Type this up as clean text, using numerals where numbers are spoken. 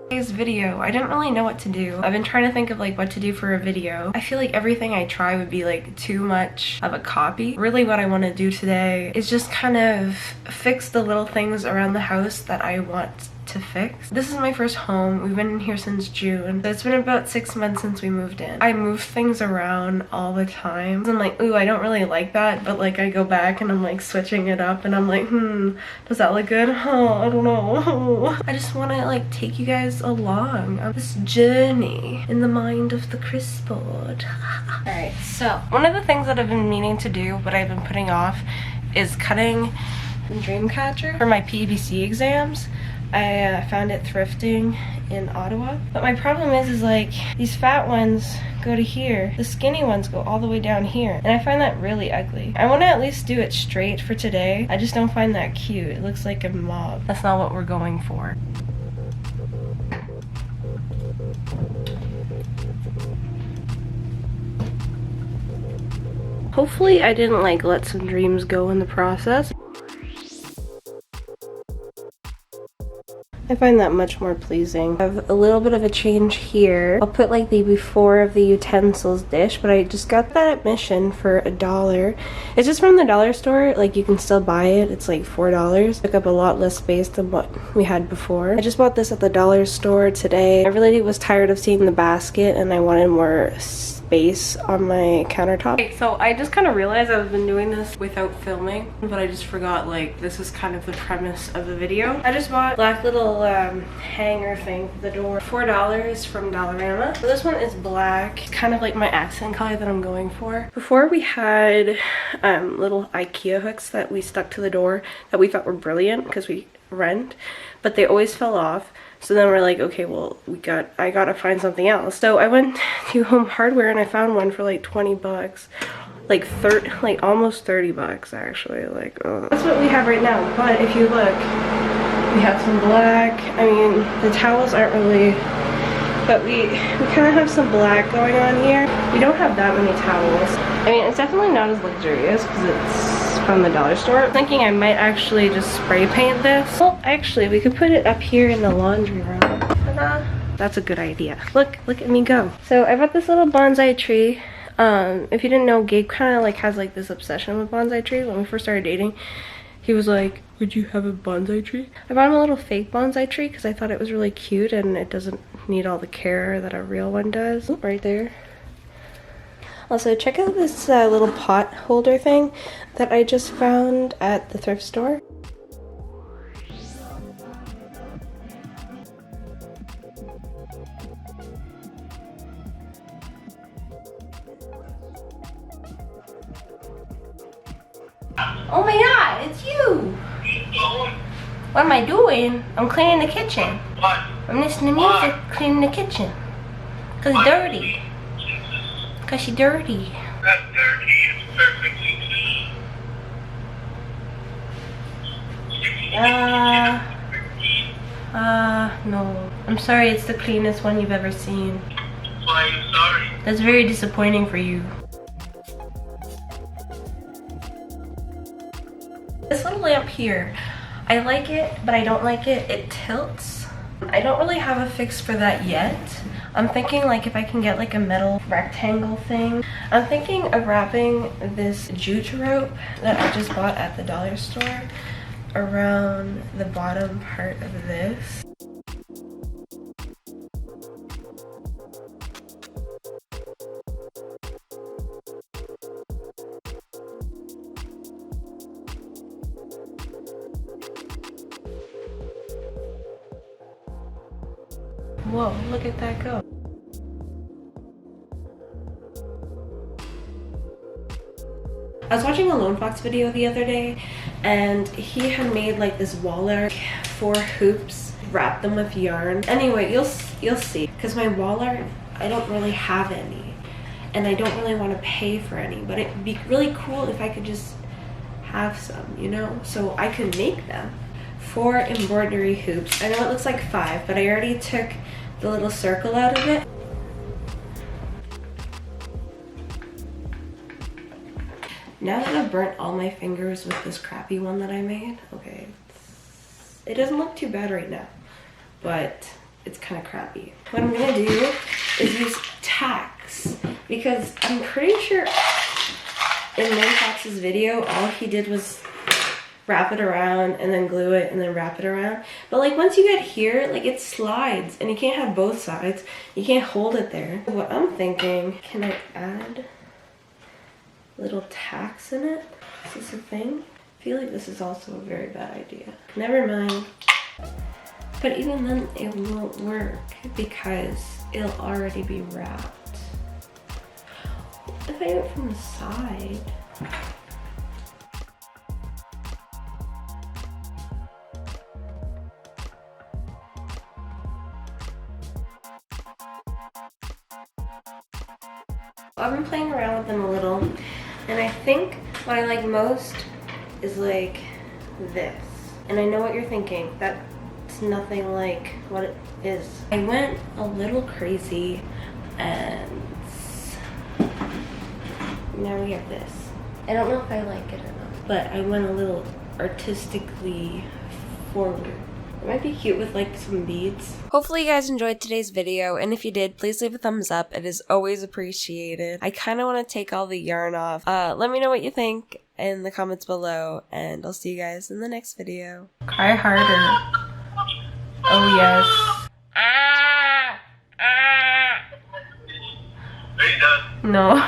Today's video, I didn't really know what to do. I've been trying to think of like what to do for a video. I feel like everything I try would be like too much of a copy. Really what I want to do today is just kind of fix the little things around the house that I want to fix. This is my first home. We've been in here since June. So it's been about 6 months since we moved in. I move things around all the time. I'm like, ooh, I don't really like that, but like I go back and I'm like switching it up and I'm like, does that look good? Oh, I don't know. I just want to like take you guys along on this journey in the mind of the Chris board. Alright, so one of the things that I've been meaning to do, but I've been putting off, is cutting the dream catcher for my PVC exams. I found it thrifting in Ottawa. But my problem is like these fat ones go to here. The skinny ones go all the way down here. And I find that really ugly. I want to at least do it straight for today. I just don't find that cute. It looks like a mob. That's not what we're going for. Hopefully I didn't like let some dreams go in the process. I find that much more pleasing. I have a little bit of a change here. I'll put like the before of the utensils dish, but I just got that at Mission for $1. It's just from the dollar store. Like you can still buy it. It's like $4. Took up a lot less space than what we had before. I just bought this at the dollar store today. I really was tired of seeing the basket and I wanted more space on my countertop. Okay, so I just kind of realized I've been doing this without filming, but I just forgot like this is kind of the premise of the video. I just bought black little hanger thing for the door, $4 from Dollarama. So this one is black, kind of like my accent color that I'm going for. Before we had little IKEA hooks that we stuck to the door that we thought were brilliant because we rent, but they always fell off. So then we're like, okay, well, I gotta find something else. So I went to Home Hardware and I found one for like 20 bucks. Like almost 30 bucks actually. Like, oh. That's what we have right now. But if you look, we have some black. I mean, the towels aren't really, but we kind of have some black going on here. We don't have that many towels. I mean, it's definitely not as luxurious because it's from the dollar store. I'm thinking I might actually just spray paint this. Well, actually, we could put it up here in the laundry room. Ta-da! That's a good idea. Look at me go. So I bought this little bonsai tree. If you didn't know, Gabe kind of like has like this obsession with bonsai trees. When we first started dating, he was like, would you have a bonsai tree? I bought him a little fake bonsai tree because I thought it was really cute and it doesn't need all the care that a real one does. Right there. Also, check out this little pot holder thing that I just found at the thrift store. Oh my god, it's you! What am I doing? I'm cleaning the kitchen. What? I'm listening to music, cleaning the kitchen. Cause it's dirty. Cause she dirty. That's dirty. It's perfectly clean. No. I'm sorry, it's the cleanest one you've ever seen. Why I'm sorry. That's very disappointing for you. This little lamp here, I like it, but I don't like it. It tilts. I don't really have a fix for that yet. I'm thinking like if I can get like a metal rectangle thing. I'm thinking of wrapping this jute rope that I just bought at the dollar store around the bottom part of this. Whoa, look at that go. I was watching a LoneFox video the other day and he had made like this wall art for hoops, wrapped them with yarn. Anyway, you'll see, because my wall art, I don't really have any and I don't really want to pay for any, but it'd be really cool if I could just have some, you know, so I could make them. 4 embroidery hoops. I know it looks like 5, but I already took the little circle out of it. Now that I've burnt all my fingers with this crappy one that I made, okay, it doesn't look too bad right now, but it's kind of crappy. What I'm gonna do is use tacks, because I'm pretty sure in LoneFox's video, all he did was wrap it around and then glue it and then wrap it around. But like once you get here, like it slides and you can't have both sides. You can't hold it there. What I'm thinking, can I add little tacks in it? Is this a thing? I feel like this is also a very bad idea. Never mind. But even then it won't work because it'll already be wrapped. If I do it from the side. I've been playing around with them a little, and I think what I like most is like this. And I know what you're thinking, that's nothing like what it is. I went a little crazy and now we have this. I don't know if I like it enough, but I went a little artistically forward. It might be cute with like some beads. Hopefully you guys enjoyed today's video, and if you did, please leave a thumbs up. It is always appreciated. I kind of want to take all the yarn off. Let me know what you think in the comments below, and I'll see you guys in the next video. Cry harder. Oh yes. Are you done? No.